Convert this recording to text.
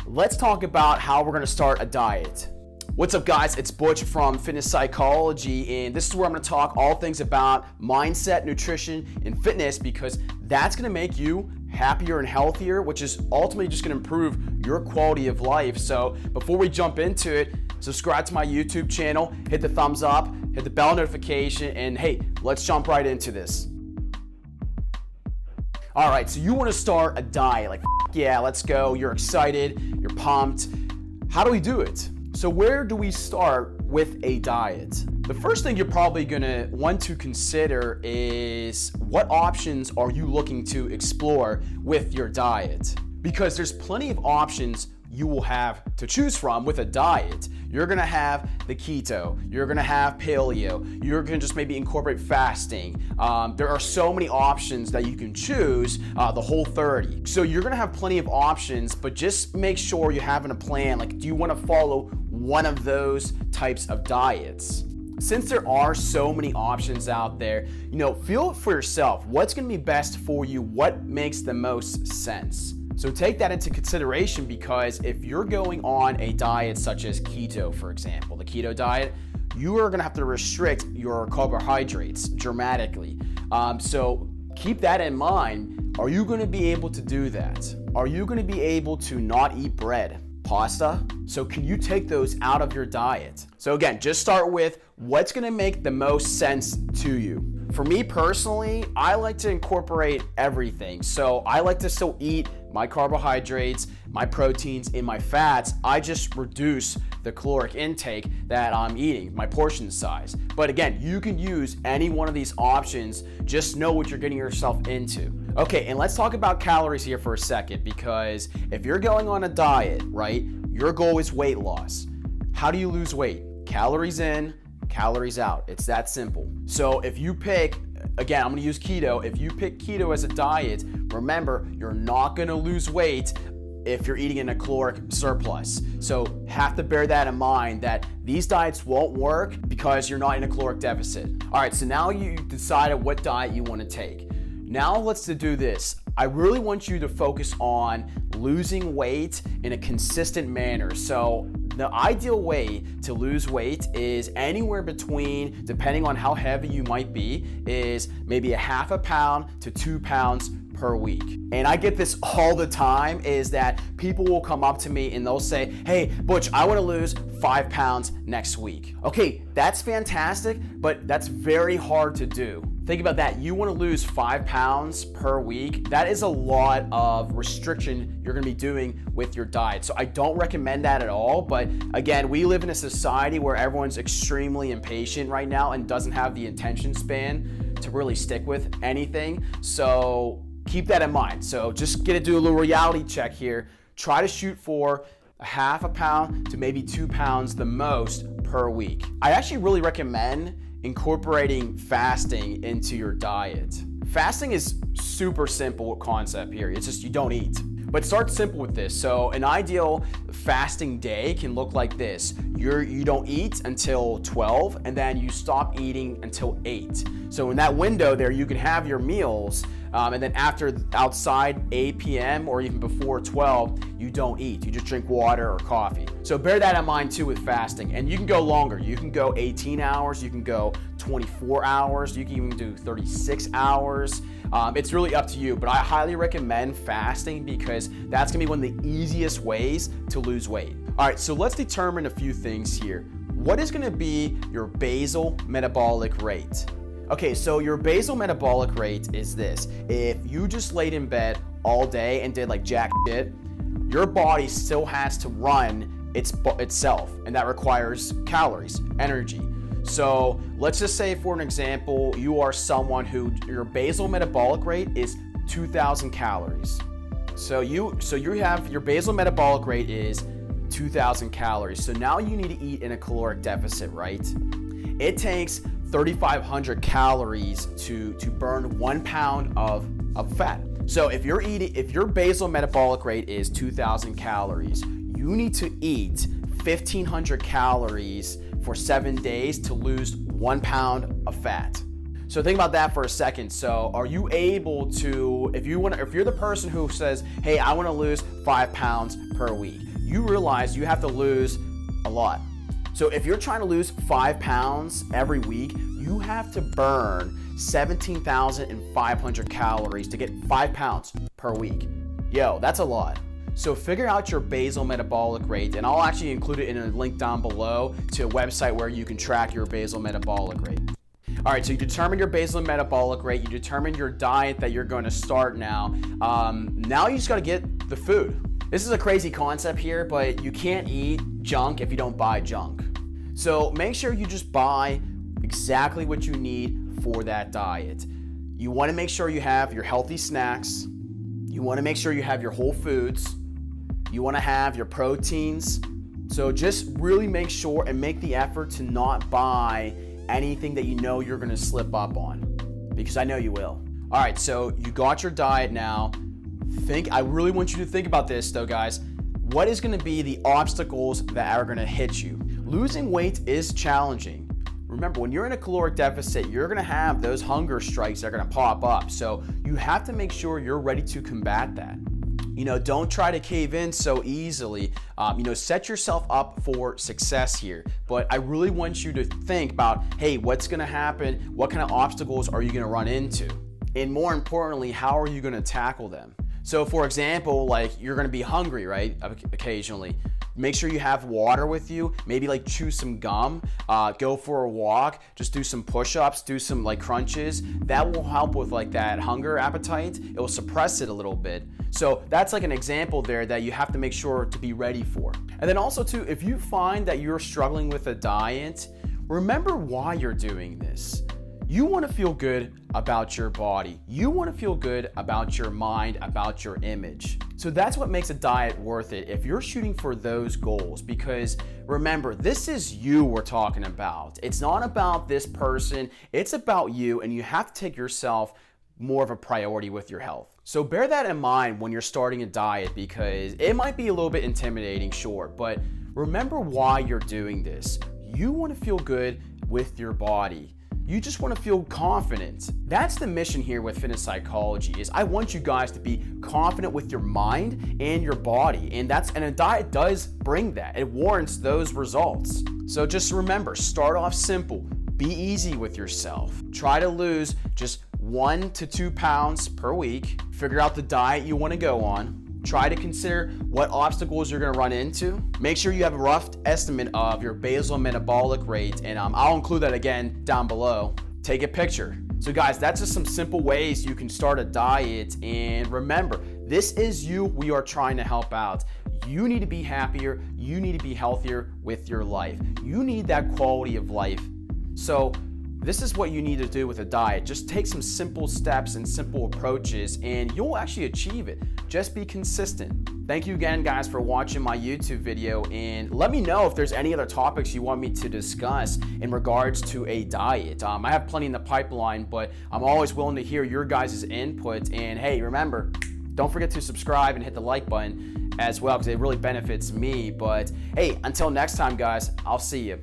let's talk about how we're gonna start a diet. What's up, guys? It's Butch from Fitness Psychology, and this is where I'm gonna talk all things about mindset, nutrition, and fitness, because that's gonna make you happier and healthier, which is ultimately just gonna improve your quality of life. So before we jump into it, subscribe to my YouTube channel, hit the thumbs up, hit the bell notification, and hey, let's jump right into this. All right, so you wanna start a diet, like yeah, let's go, you're excited, you're pumped. How do we do it? So where do we start with a diet? The first thing you're probably gonna want to consider is what options are you looking to explore with your diet? Because there's plenty of options you will have to choose from with a diet. You're gonna have the keto, you're gonna have paleo, you're gonna just maybe incorporate fasting. There are so many options that you can choose, the whole 30. So you're gonna have plenty of options, but just make sure you're having a plan. Like, do you wanna follow one of those types of diets? Since there are so many options out there, feel it for yourself. What's gonna be best for you? What makes the most sense? So take that into consideration, because if you're going on a diet such as keto, for example, the keto diet, you are gonna have to restrict your carbohydrates dramatically. So keep that in mind. Are you gonna be able to do that? Are you gonna be able to not eat bread, pasta? So can you take those out of your diet? So again, just start with what's gonna make the most sense to you. For me personally, I like to incorporate everything. So I like to still eat my carbohydrates, my proteins, and my fats. I just reduce the caloric intake that I'm eating, my portion size. But again, you can use any one of these options. Just know what you're getting yourself into. Okay, and let's talk about calories here for a second, because if you're going on a diet, right, your goal is weight loss. How do you lose weight? Calories in, calories out. It's that simple. So if you pick, again, I'm gonna use keto. If you pick keto as a diet, remember, you're not gonna lose weight if you're eating in a caloric surplus. So have to bear that in mind, that these diets won't work because you're not in a caloric deficit. All right, so now you decided what diet you wanna take. Now let's do this. I really want you to focus on losing weight in a consistent manner. So the ideal way to lose weight is anywhere between, depending on how heavy you might be, is maybe a half a pound to 2 pounds per week. And I get this all the time, is that people will come up to me and they'll say, hey, Butch, I wanna lose 5 pounds next week. Okay, that's fantastic, but that's very hard to do. Think about that. You want to lose 5 pounds per week. That is a lot of restriction you're going to be doing with your diet. So I don't recommend that at all. But again, we live in a society where everyone's extremely impatient right now and doesn't have the attention span to really stick with anything. So keep that in mind. So just do a little reality check here. Try to shoot for a half a pound to maybe 2 pounds the most per week. I actually really recommend incorporating fasting into your diet. Fasting is super simple concept here. It's just you don't eat. But start simple with this. So an ideal fasting day can look like this. You don't eat until 12, and then you stop eating until 8. So in that window there, you can have your meals, and then outside 8 p.m. or even before 12, you don't eat. You just drink water or coffee. So bear that in mind too with fasting. And you can go longer. You can go 18 hours. You can go 24 hours. You can even do 36 hours. It's really up to you, but I highly recommend fasting because that's gonna be one of the easiest ways to lose weight. All right, so let's determine a few things here. What is gonna be your basal metabolic rate? Okay, so your basal metabolic rate is this. If you just laid in bed all day and did like jack shit, your body still has to run itself, and that requires calories, energy. So let's just say, for an example, you are someone who your basal metabolic rate is 2,000 calories. So you have your basal metabolic rate is 2,000 calories. So now you need to eat in a caloric deficit, right? It takes 3,500 calories to burn 1 pound of fat. So if your basal metabolic rate is 2,000 calories, you need to eat 1,500 calories for 7 days to lose 1 pound of fat. So think about that for a second. So are you able to, if you're the person who says, hey, I want to lose 5 pounds per week, you realize you have to lose a lot. So if you're trying to lose 5 pounds every week, you have to burn 17,500 calories to get 5 pounds per week. Yo, that's a lot. So figure out your basal metabolic rate, and I'll actually include it in a link down below to a website where you can track your basal metabolic rate. All right, so you determine your basal metabolic rate, you determine your diet that you're going to start now. Now you just got to get the food. This is a crazy concept here, but you can't eat junk if you don't buy junk. So make sure you just buy exactly what you need for that diet. You want to make sure you have your healthy snacks. You want to make sure you have your whole foods. You want to have your proteins. So just really make sure and make the effort to not buy anything that you know you're going to slip up on, because I know you will. All right, so you got your diet now. I really want you to think about this though, guys. What is going to be the obstacles that are going to hit you? Losing weight is challenging. Remember, when you're in a caloric deficit, you're going to have those hunger strikes that are going to pop up. So you have to make sure you're ready to combat that. Don't try to cave in so easily. Set yourself up for success here. But I really want you to think about, hey, what's going to happen? What kind of obstacles are you going to run into? And more importantly, how are you going to tackle them? So for example, like you're going to be hungry, right? Occasionally. Make sure you have water with you, maybe like chew some gum, go for a walk, just do some push-ups, do some like crunches. That will help with like that hunger appetite. It will suppress it a little bit. So that's like an example there that you have to make sure to be ready for. And then also too, if you find that you're struggling with a diet, remember why you're doing this. You want to feel good about your body. You want to feel good about your mind, about your image. So that's what makes a diet worth it if you're shooting for those goals, because remember, this is you we're talking about. It's not about this person, it's about you, and you have to take yourself more of a priority with your health. So bear that in mind when you're starting a diet, because it might be a little bit intimidating, sure, but remember why you're doing this. You want to feel good with your body. You just want to feel confident. That's the mission here with Fitness Psychology, is I want you guys to be confident with your mind and your body. And a diet does bring that. It warrants those results. So just remember, start off simple. Be easy with yourself. Try to lose just 1 to 2 pounds per week. Figure out the diet you want to go on. Try to consider what obstacles you're going to run into. Make sure you have a rough estimate of your basal metabolic rate, and I'll include that again down below. Take a picture. So guys, that's just some simple ways you can start a diet, and remember, this is you we are trying to help out. You need to be happier, you need to be healthier with your life. You need that quality of life. So this is what you need to do with a diet. Just take some simple steps and simple approaches, and you'll actually achieve it. Just be consistent. Thank you again, guys, for watching my YouTube video, and let me know if there's any other topics you want me to discuss in regards to a diet. I have plenty in the pipeline, but I'm always willing to hear your guys' input. And hey, remember, don't forget to subscribe and hit the like button as well, because it really benefits me. But hey, until next time, guys, I'll see you.